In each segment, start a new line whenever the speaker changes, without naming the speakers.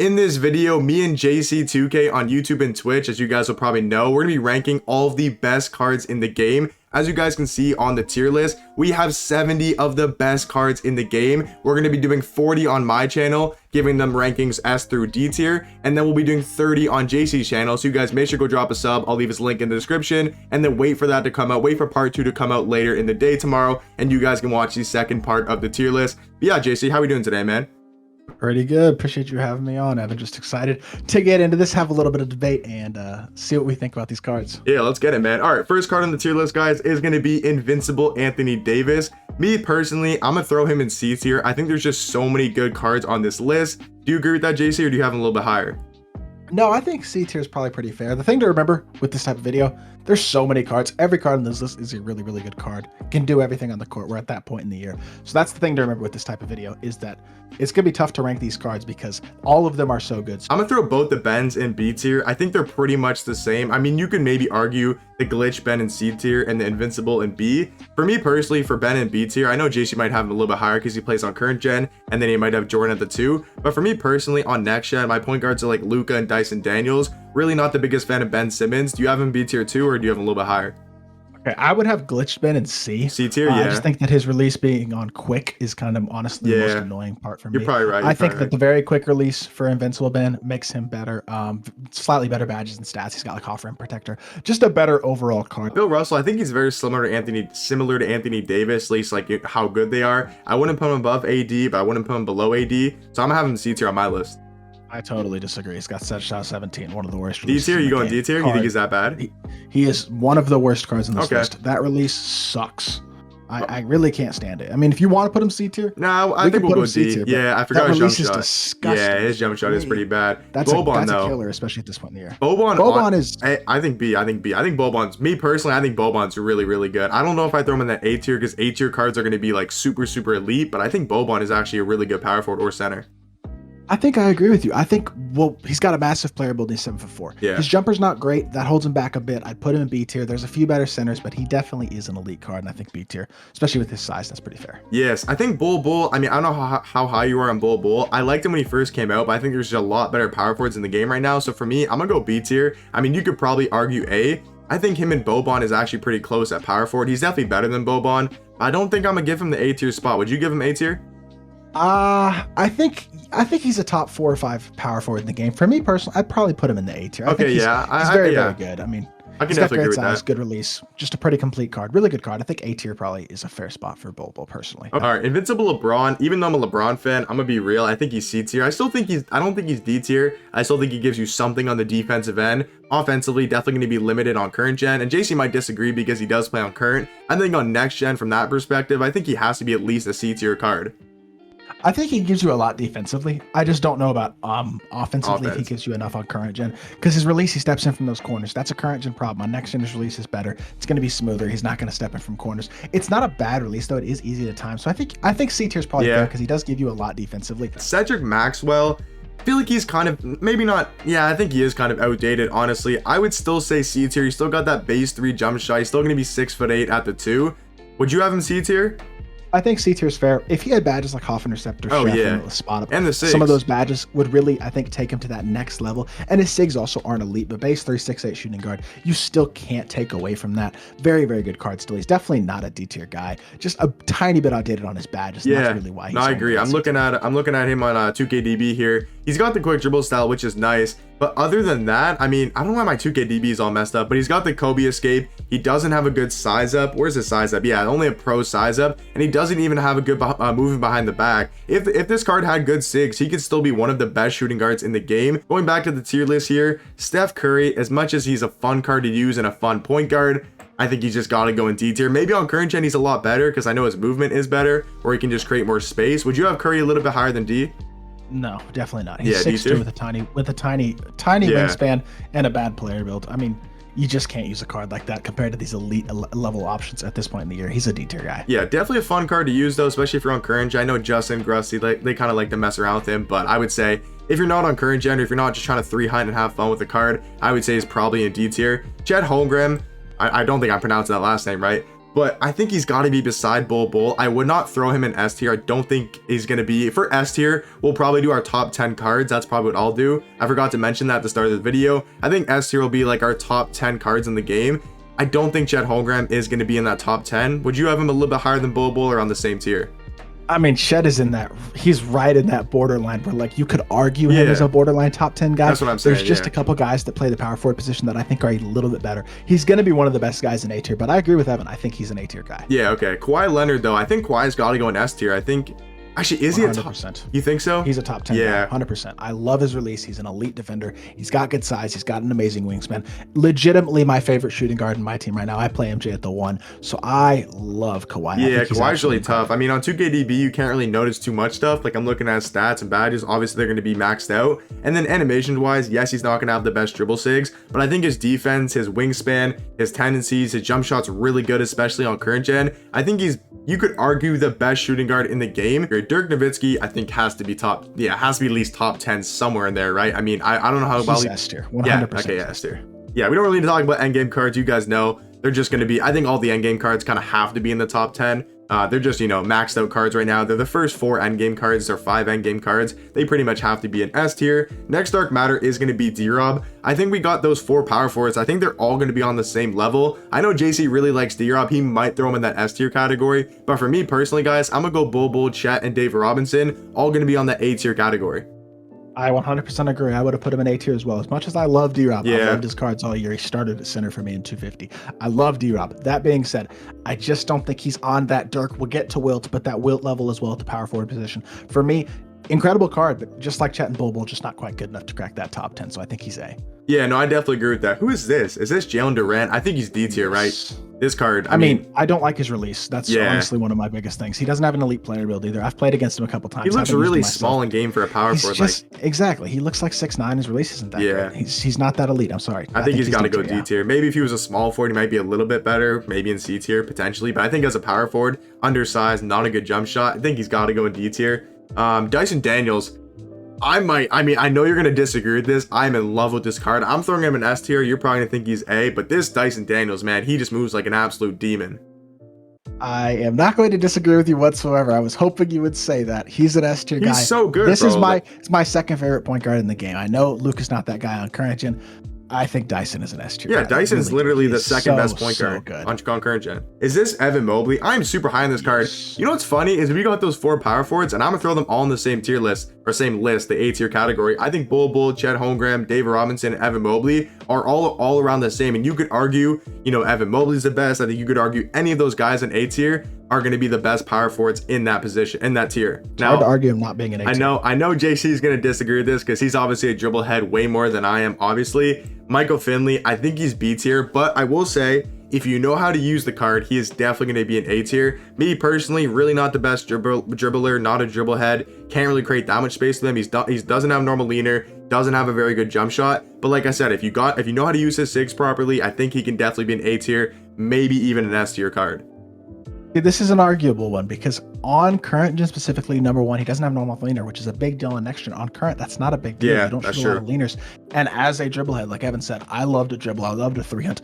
In this video, me and JC2K on YouTube and Twitch, as you guys will probably know, we're going to be ranking all of the best cards in the game. As you guys can see on the tier list, we have 70 of the best cards in the game. We're going to be doing 40 on my channel, giving them rankings S through D tier, and then we'll be doing 30 on JC's channel. So you guys make sure to go drop a sub. I'll leave his link in the description, and then wait for that to come out. Wait for part 2 to come out later in the day tomorrow, and you guys can watch the second part of the tier list. But yeah, JC, how we doing today, man?
Pretty good. Appreciate you having me on, Evan. Just excited to get into this, have a little bit of debate, and see what we think about these cards.
Yeah, let's get it, man. All right, first card on the tier list, guys, is going to be Invincible Anthony Davis. Me, personally, I'm going to throw him in C tier. I think there's just so many good cards on this list. Do you agree with that, JC, or do you have him a little bit higher?
No, I think C tier is probably pretty fair. The thing to remember with this type of video, there's so many cards. Every card on this list is a really, really good card. Can do everything on the court. We're at that point in the year. So that's the thing to remember with this type of video, is that it's going to be tough to rank these cards because all of them are so good.
I'm going to throw both the Bens in B tier. I think they're pretty much the same. I mean, you could maybe argue the Glitch Ben in C tier and the Invincible in B. For me personally, for Ben in B tier, I know JC might have him a little bit higher because he plays on current gen, and then he might have Jordan at the 2. But for me personally, on next gen, my point guards are like Luka and Dyson Daniels. Really not the biggest fan of Ben Simmons. Do you have him B tier 2, or do you have him a little bit higher?
Okay, I would have Glitched Ben in C.
C tier, yeah.
I just think that his release being on quick is kind of honestly the most annoying part for me.
You're probably right.
I think that the very quick release for Invincible Ben makes him better. Slightly better badges and stats. He's got like off rim protector. Just a better overall card.
Bill Russell, I think he's very similar to Anthony Davis, at least like how good they are. I wouldn't put him above AD, but I wouldn't put him below AD. So I'm gonna have him C tier on my list.
I totally disagree. He's got set shot 17, one of the worst.
D tier, you going D tier? You think he's that bad?
He is one of the worst cards in this list. That release sucks. I really can't stand it. I mean, if you want to put him C tier,
no, I think we'll go D. Yeah, I forgot his jump shot.
Disgusting.
Yeah, his jump shot is pretty bad.
That's a killer, especially at this point in the year.
Boban is. I think B. I think Boban's. Me personally, I think Boban's really, really good. I don't know if I throw him in that A tier because A tier cards are going to be like super, super elite, but I think Boban is actually a really good power forward or center.
I think I agree with you. I think, well, he's got a massive player build. He's 7'4".
Yeah.
His jumper's not great. That holds him back a bit. I'd put him in B tier. There's a few better centers, but he definitely is an elite card, and I think B tier, especially with his size, that's pretty fair.
Yes, I think Bull. I mean, I don't know how high you are on Bull. I liked him when he first came out, but I think there's just a lot better power forwards in the game right now. So for me, I'm gonna go B tier. I mean, you could probably argue A. I think him and Boban is actually pretty close at power forward. He's definitely better than Boban. I don't think I'm gonna give him the A tier spot. Would you give him A tier?
I think he's a top 4 or 5 power forward in the game. For me personally, I'd probably put him in the A tier.
Okay,
he's very good. I mean,
I can definitely agree with that.
Good release, just a pretty complete card, really good card. I think A tier probably is a fair spot for Bull personally.
All right, Invincible LeBron. Even though I'm a LeBron fan, I'm gonna be real. I think he's C tier. I don't think he's D tier. I still think he gives you something on the defensive end. Offensively, definitely going to be limited on current gen, and JC might disagree because he does play on current. I think on next gen, from that perspective, I think he has to be at least a C tier card.
I think he gives you a lot defensively. I just don't know about offensively if he gives you enough on current gen, because his release, he steps in from those corners. That's a current gen problem. On next gen, his release is better. It's going to be smoother. He's not going to step in from corners. It's not a bad release though. It is easy to time. So I think C tier is probably fair because he does give you a lot defensively.
Cedric Maxwell, I feel like he's kind of maybe not. Yeah, I think he is kind of outdated. Honestly, I would still say C tier. He's still got that base 3 jump shot. He's still going to be 6'8" at the 2. Would you have him C tier?
I think C tier is fair. If he had badges like Hoff Interceptor, Spot Up,
and the SIGs.
Some of those badges would really, I think, take him to that next level. And his SIGs also aren't elite, but base 3, 6'8" shooting guard, you still can't take away from that. Very, very good card still. He's definitely not a D tier guy. Just a tiny bit outdated on his badges.
Yeah,
that's really why he's
I agree. I'm looking at him on 2KDB here. He's got the quick dribble style, which is nice. But other than that, I mean, I don't know why my 2KDB is all messed up, but he's got the Kobe escape. He doesn't have a good size up. Where's his size up? Yeah, only a pro size up. And he doesn't even have a good moving behind the back. If this card had good SIGs, he could still be one of the best shooting guards in the game. Going back to the tier list here, Steph Curry, as much as he's a fun card to use and a fun point guard, I think he's just got to go in D tier. Maybe on current gen, he's a lot better because I know his movement is better, or he can just create more space. Would you have Curry a little bit higher than D?
No, definitely not. He's 6'2" with a tiny wingspan and a bad player build. I mean, you just can't use a card like that compared to these elite level options at this point in the year. He's a D tier guy.
Yeah, definitely a fun card to use though, especially if you're on current gen. I know Justin, Grusty, they kind of like to mess around with him, but I would say if you're not on current gen, or if you're not just trying to 3-hunt and have fun with the card, I would say he's probably in D tier. Chet Holmgren, I don't think I'm pronouncing that last name right. but I think he's got to be beside Bull. I would not throw him in S tier. I don't think he's going to be for S tier. We'll probably do our top 10 cards. That's probably what I'll do. I forgot to mention that at the start of the video. I think S tier will be like our top 10 cards in the game. I don't think Chet Holmgren is going to be in that top 10. Would you have him a little bit higher than Bull or on the same tier?
I mean, Chet is in that. He's right in that borderline where, like, you could argue him as a borderline top 10 guy.
That's what I'm saying.
There's just a couple guys that play the power forward position that I think are a little bit better. He's going to be one of the best guys in A tier, but I agree with Evan. I think he's an A tier guy.
Yeah, okay. Kawhi Leonard, though, I think Kawhi's got to go in S tier. I think. Actually, is he a top? You think so?
He's a top 10 guy, 100%. I love his release. He's an elite defender. He's got good size. He's got an amazing wingspan. Legitimately my favorite shooting guard in my team right now. I play MJ at the 1, so I love Kawhi.
Yeah, Kawhi's really tough. I mean, on 2KDB, you can't really notice too much stuff. Like, I'm looking at his stats and badges. Obviously, they're going to be maxed out. And then animation-wise, yes, he's not going to have the best dribble sigs, but I think his defense, his wingspan, his tendencies, his jump shot's really good, especially on current gen. I think you could argue the best shooting guard in the game. Dirk Nowitzki, I think, has to be has to be at least top 10 somewhere in there, right? I mean, I don't know how about
he's S tier, 100%.
Yeah, okay, yeah, S tier. Yeah, we don't really need to talk about endgame cards. You guys know they're just going to be, I think all the endgame cards kind of have to be in the top 10. They're just, maxed out cards right now. They're the first 4 endgame cards or 5 endgame cards. They pretty much have to be an S tier. Next Dark Matter is going to be D-Rob. I think we got those 4 power forwards. I think they're all going to be on the same level. I know JC really likes D-Rob. He might throw him in that S tier category. But for me personally, guys, I'm going to go Bull, Chet, and David Robinson. All going to be on the A tier category.
I 100% agree. I would have put him in A tier as well. As much as I love D-Rob, I loved his cards all year. He started at center for me in 250. I love D-Rob. That being said, I just don't think he's on that Dirk. We'll get to Wilt, but that Wilt level as well at the power forward position. For me, incredible card, but just like Chet and Bull, just not quite good enough to crack that top 10. So I think he's A.
Yeah, no, I definitely agree with that. Who is this? Is this Jalen Durant? I think he's D tier, right? This card.
I mean, I don't like his release. That's honestly one of my biggest things. He doesn't have an elite player build either. I've played against him a couple times.
He looks really small in game for a power forward.
Exactly. He looks like 6'9". His release isn't that great. He's not that elite. I'm sorry.
I think he's got to go D tier. Maybe if he was a small forward, he might be a little bit better. Maybe in C tier potentially. But I think as a power forward, undersized, not a good jump shot, I think he's got to go in D tier. Dyson Daniels. I know you're going to disagree with this. I'm in love with this card. I'm throwing him in S tier. You're probably going to think he's A, but this Dyson Daniels, man, he just moves like an absolute demon.
I am not going to disagree with you whatsoever. I was hoping you would say that. He's an S tier guy.
He's so good,
This is it's my second favorite point guard in the game. I know Luke is not that guy on current gen. I think Dyson is an S tier.
Yeah, Dyson is literally the second best point guard on current gen. Is this Evan Mobley? I'm super high on this card. You know what's funny is we got those 4 power forwards, and I'm gonna throw them all in the same tier list or same list, the A tier category. I think Bull, Chet Holmgren, David Robinson, and Evan Mobley are all around the same. And you could argue, Evan Mobley's the best. I think you could argue any of those guys in A tier are going to be the best power forwards in that position, in that tier.
It's hard to argue him not being an A tier.
I know JC is going to disagree with this because he's obviously a dribble head way more than I am, obviously. Michael Finley, I think he's B tier, but I will say, if you know how to use the card, he is definitely going to be an A tier. Me personally, really not the best dribbler, not a dribble head. Can't really create that much space with him. He doesn't have normal leaner, doesn't have a very good jump shot. But like I said, if you know how to use his sigs properly, I think he can definitely be an A tier, maybe even an S tier card.
This is an arguable one because on current gen specifically, number 1, he doesn't have normal leaner, which is a big deal in next gen. On current, that's not a big deal.
Yeah,
you don't shoot a lot of leaners. And as a dribble head, like Evan said, I love to dribble. I love to 3-hunt.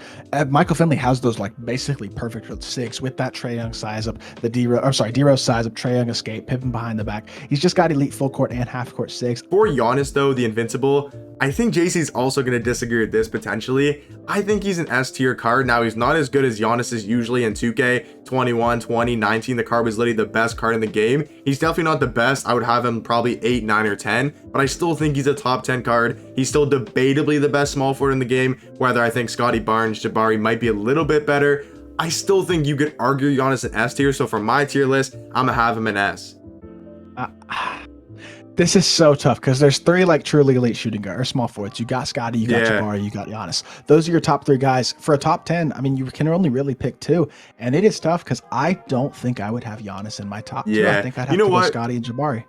Michael Finley has those like basically perfect 6 with that Trae Young size up, D-Rose size up, Trae Young escape, pipping behind the back. He's just got elite full court and half court 6.
For Giannis though, the invincible, I think JC's also going to disagree with this potentially. I think he's an S tier card. Now, he's not as good as Giannis is usually in 2K, 21, 20, 19. The card was literally the best card in the game. He's definitely not the best. I would have him probably 8, 9, or 10, but I still think he's a top 10 card. He's still debatably the best small forward in the game, whether I think Scotty Barnes, Jabari might be a little bit better. I still think you could argue Giannis an S tier, so for my tier list, I'm going to have him an S.
This is so tough because there's 3 like truly elite shooting guard or small forwards. You got Scotty, you got Jabari, you got Giannis. Those are your top 3 guys. For a top 10, I mean, you can only really pick 2, and it is tough because I don't think I would have Giannis in my top 2. I think I'd have to go Scotty and Jabari.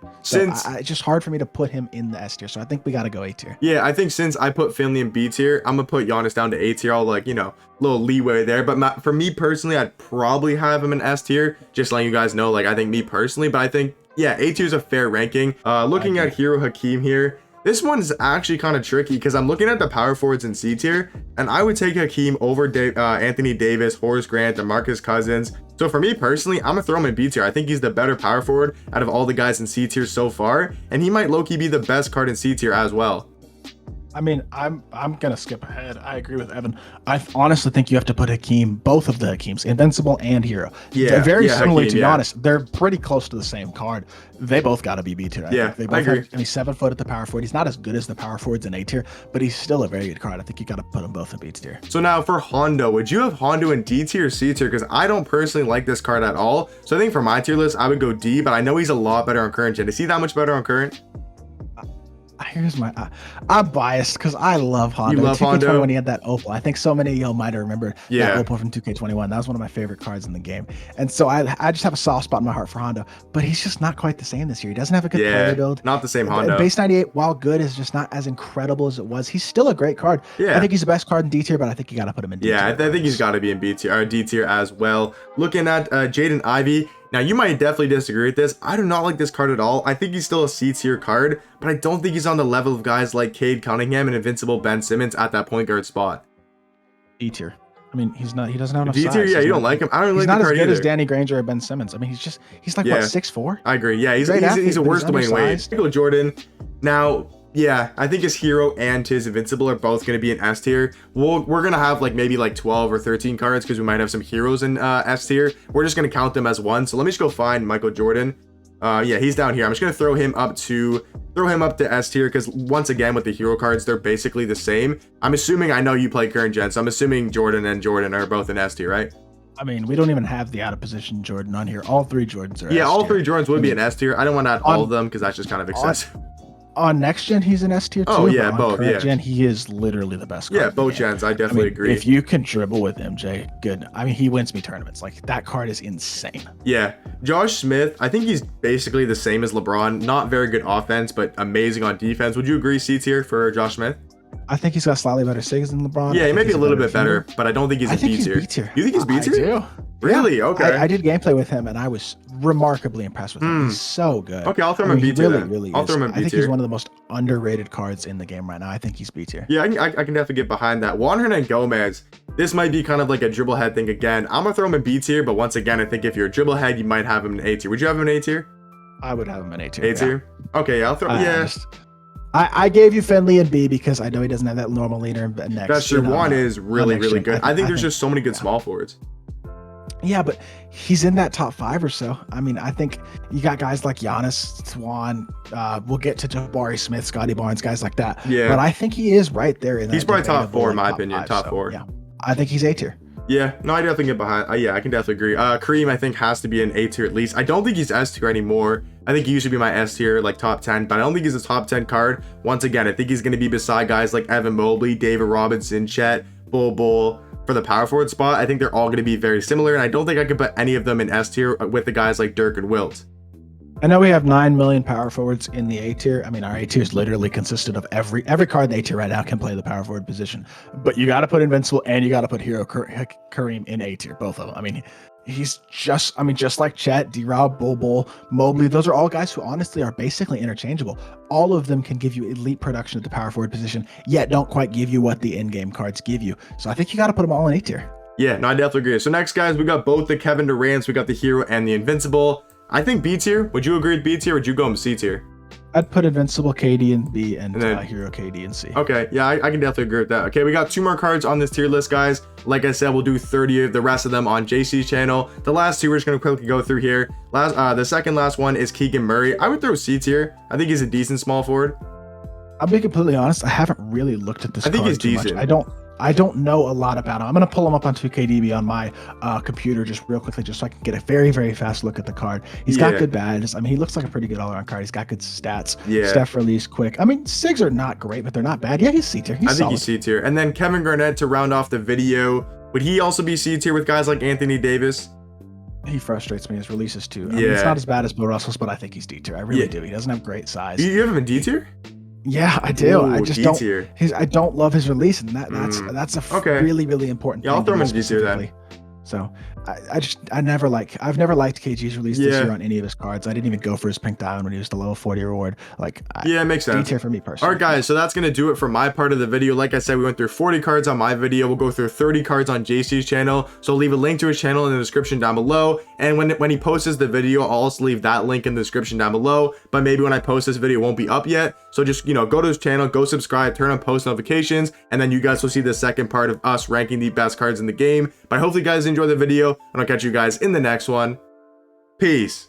It's just hard for me to put him in the S tier, so I think we got to go A tier.
Yeah, I think since I put Finley in B tier, I'm gonna put Giannis down to A tier. I'll little leeway there, but for me personally, I'd probably have him in S tier. Just letting you guys know, I think me personally, but I think. Yeah, A tier is a fair ranking. Looking at Hero Hakeem here, This one's actually kind of tricky because I'm looking at the power forwards in C tier, and I would take Hakeem over Anthony Davis, Horace Grant, DeMarcus Cousins. So for me personally, I'm gonna throw him in B tier. I think he's the better power forward out of all the guys in C tier so far, and he might low-key be the best card in C tier as well.
I mean, I'm gonna skip ahead. I agree with Evan. I honestly think you have to put Hakeem, both of the Hakeems, Invincible and Hero.
Yeah,
they're very similar
Hakeem,
to Giannis. They're pretty close to the same card. They both got to be B tier. They both
agree.
He's 7 foot at the power forward. He's not as good as the power forwards in A tier, but he's still a very good card. I think you got to put them both in B tier.
So now for Hondo, would you have Hondo in D tier or C tier? Because I don't personally like this card at all. So I think for my tier list, I would go D, but I know he's a lot better on current gen. Is he that much better on current?
Here's my I'm biased because I love Hondo.
You love
2K21
Hondo?
when he had that opal. I think so many of y'all might have remembered
Yeah.
that opal from 2K21. That was one of my favorite cards in the game. And so I just have a soft spot in my heart for Hondo, but he's just not quite the same this year. He doesn't have a good player build.
Not the same Hondo.
Base 98, while good, is just not as incredible as it was. He's still a great card.
Yeah.
I think he's the best card in D tier, but I think you got to put him in D tier.
Yeah, I think he's got to be in B tier or D tier as well. Looking at Jaden Ivey. Now, you might definitely disagree with this. I do not like this card at all. I think he's still a C tier card, but I don't think he's on the level of guys like Cade Cunningham and Invincible Ben Simmons at that point guard spot.
D tier. I mean, he's not. He doesn't have enough
D tier,
size.
yeah,
He's
you don't
not-
like him. I don't
He's
like the
not as
card
good
either.
as Danny Granger or Ben Simmons. I mean, he's like what, 6'4"?
I agree. Yeah, he's
Great
a
athlete, but
worse
he's
Dwayne Wade.
undersized.
Michael Jordan. Now, yeah, I think his Hero and his Invincible are both going to be in S tier. We're going to have maybe 12 or 13 cards because we might have some heroes in S tier. We're just going to count them as one. So let me just go find Michael Jordan. Yeah, he's down here. I'm just going to throw him up to S tier because once again with the hero cards, they're basically the same. I'm assuming, I know you play current gen, so I'm assuming Jordan and Jordan are both in S tier, right?
I mean, we don't even have the out of position Jordan on here. All three Jordans are.
Yeah,
S
all
tier.
three Jordans would be in S tier. I don't want to add all of them because that's just kind of excessive.
On next gen, he's in S tier too.
Oh, yeah,
but on
both,
current
yeah.
gen, he is literally the best card
Yeah,
in the
both
game.
gens. I definitely agree.
If you can dribble with MJ, good. I mean, he wins me tournaments. That card is insane.
Yeah, Josh Smith, I think he's basically the same as LeBron. Not very good offense, but amazing on defense. Would you agree C tier for Josh Smith?
I think he's got slightly better SIGs than LeBron.
Yeah, he might be a little bit
defender.
better, but I don't think he's
I
a
think
B
he's
tier.
B tier.
You think he's B tier?
I do.
Really?
Yeah.
Okay.
I did gameplay with him, and I was remarkably impressed with him. He's so good.
Okay, I'll throw him in B
he
tier.
really,
then.
really
I'll
is.
throw him in
I
B
think
tier.
he's one of the most underrated cards in the game right now. I think he's B tier.
Yeah, I can definitely get behind that. Juan Hernan Gomez, this might be kind of like a dribble head thing again. I'm gonna throw him in B tier, but once again, I think if you're a dribble head, you might have him in A tier. Would you have him in A tier?
I would have him in A tier.
A tier? Okay, I'll throw.
I gave you Finley in B because I know he doesn't have that normal leader next.
That's true. Juan is really,
next
really
gen.
good. I think there's just so many good
yeah.
small forwards.
Yeah, but he's in that top 5 or so. I mean, I think you got guys like Giannis, Swan. We'll get to Jabari Smith, Scotty Barnes, guys like that.
Yeah.
But I think he is right there in that.
He's probably top 4 in my
top
opinion.
5,
Top
so,
4.
Yeah, I think he's A tier.
Yeah, no, I definitely get behind. Yeah, I can definitely agree. Kareem, I think, has to be an A tier at least. I don't think he's S tier anymore. I think he used to be my S tier, top 10, but I don't think he's a top 10 card. Once again, I think he's going to be beside guys like Evan Mobley, David Robinson, Chet, Bull for the power forward spot. I think they're all going to be very similar, and I don't think I could put any of them in S tier with the guys like Dirk and Wilt.
I know we have 9 million power forwards in the A tier. I mean, our A tier is literally consisted of every card in the A tier right now can play the power forward position. But you got to put Invincible and you got to put Hero Kareem in A tier, both of them. I mean, he's just like Chet, D-Rob, Bull, Mobley. Those are all guys who honestly are basically interchangeable. All of them can give you elite production at the power forward position, yet don't quite give you what the in-game cards give you. So I think you got to put them all in A tier.
Yeah, no, I definitely agree. So next, guys, we got both the Kevin Durant's, we got the Hero and the Invincible. I think B tier. Would you agree with B tier? Or would you go in C tier?
I'd put Invincible KD in B and
then,
Hero KD in C.
Okay, yeah, I can definitely agree with that. Okay, we got 2 more cards on this tier list, guys. Like I said, we'll do 30 of the rest of them on JC's channel. The last 2 we're just gonna quickly go through here. The second last one is Keegan Murray. I would throw C tier. I think he's a decent small forward.
I'll be completely honest. I haven't really looked at this.
I think
card
he's
too
decent.
Much. I don't know a lot about him. I'm gonna pull him up on 2KDB on my computer just real quickly, just so I can get a very, very fast look at the card. He's got good badges. I mean, he looks like a pretty good all-around card. He's got good stats.
Yeah.
Steph release quick. I mean, SIGs are not great, but they're not bad. Yeah, he's C tier.
I think he's C tier. And then Kevin Garnett to round off the video. Would he also be C tier with guys like Anthony Davis?
He frustrates me. His releases too. I mean, it's not as bad as Bill Russell's, but I think he's D tier. I really do. He doesn't have great size.
You have him in D tier?
Yeah, I do.
Ooh,
I just
D-tier.
don't. I don't love his release, and that's a really, really important.
Yeah, I'll
thing
throw him
to
in
me
D tier then.
specifically. So I've never liked KG's release this year on any of his cards. I didn't even go for his pink diamond when he was the level 40 reward. Like,
yeah, it makes sense.
D tier for me personally.
All right, guys, so that's gonna do it for my part of the video. Like I said, we went through 40 cards on my video. We'll go through 30 cards on JC's channel. So I'll leave a link to his channel in the description down below. And when he posts the video, I'll also leave that link in the description down below. But maybe when I post this video, it won't be up yet. So just, you know, go to his channel, go subscribe, turn on post notifications, and then you guys will see the second part of us ranking the best cards in the game. But hopefully you guys enjoy the video, and I'll catch you guys in the next one. Peace.